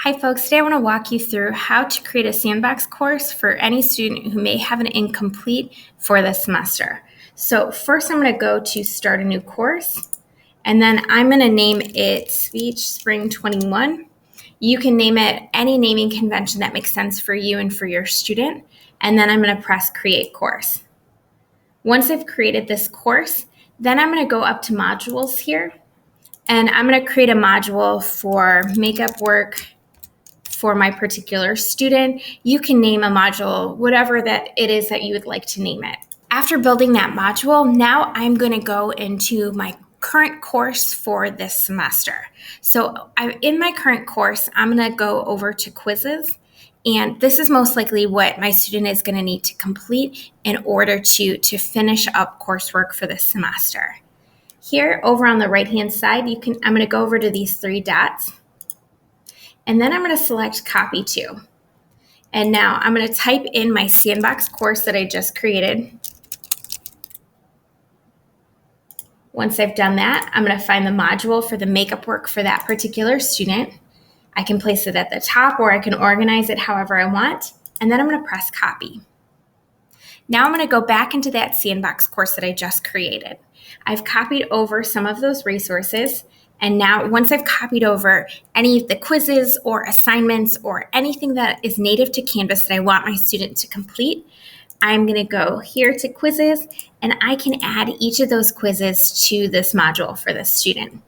Hi folks, today I want to walk you through how to create a Sandbox course for any student who may have an incomplete for this semester. So first I'm going to go to start a new course, and then I'm going to name it Speech Spring 21. You can name it any naming convention that makes sense for you and for your student, and then I'm going to press create course. Once I've created this course, then I'm going to go up to modules here, and I'm going to create a module for makeup work for my particular student. You can name a module, whatever that it is that you would like to name it. After building that module, now I'm going to go into my current course for this semester. So in my current course, I'm going to go over to quizzes. And this is most likely what my student is going to need to complete in order to finish up coursework for this semester. Here, over on the right-hand side, I'm going to go over to these three dots. And then I'm going to select copy to. And now I'm going to type in my Sandbox course that I just created. Once I've done that, I'm going to find the module for the makeup work for that particular student. I can place it at the top, or I can organize it however I want. And then I'm going to press copy. Now I'm going to go back into that Sandbox course that I just created. I've copied over some of those resources. And now once I've copied over any of the quizzes or assignments or anything that is native to Canvas that I want my student to complete, I'm going to go here to quizzes, and I can add each of those quizzes to this module for this student.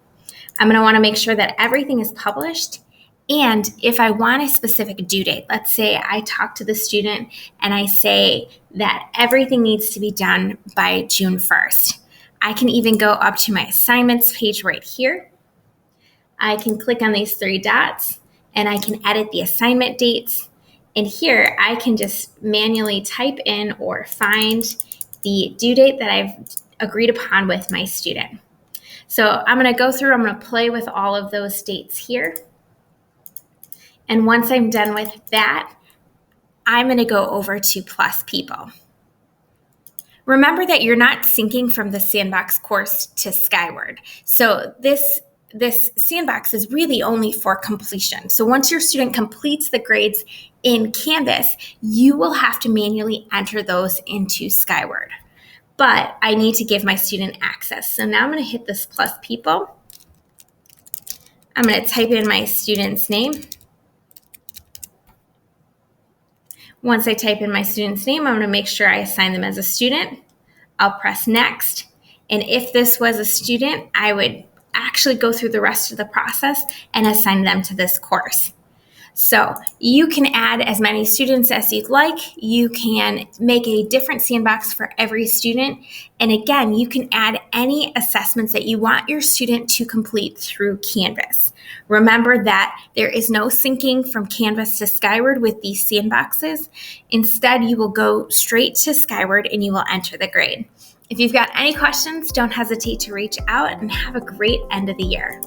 I'm going to want to make sure that everything is published. And if I want a specific due date, let's say I talk to the student and I say that everything needs to be done by June 1st. I can even go up to my assignments page right here. I can click on these three dots and I can edit the assignment dates. And here I can just manually type in or find the due date that I've agreed upon with my student. So I'm going to go through, I'm going to play with all of those dates here. And once I'm done with that, I'm going to go over to Plus People. Remember that you're not syncing from the Sandbox course to Skyward. So this Sandbox is really only for completion. So once your student completes the grades in Canvas, you will have to manually enter those into Skyward. But I need to give my student access. So now I'm going to hit this Plus People. I'm going to type in my student's name. Once I type in my student's name, I'm going to make sure I assign them as a student. I'll press next. And if this was a student, I would actually go through the rest of the process and assign them to this course. So you can add as many students as you'd like. You can make a different Sandbox for every student. And again, you can add any assessments that you want your student to complete through Canvas. Remember that there is no syncing from Canvas to Skyward with these Sandboxes. Instead, you will go straight to Skyward and you will enter the grade. If you've got any questions, don't hesitate to reach out, and have a great end of the year.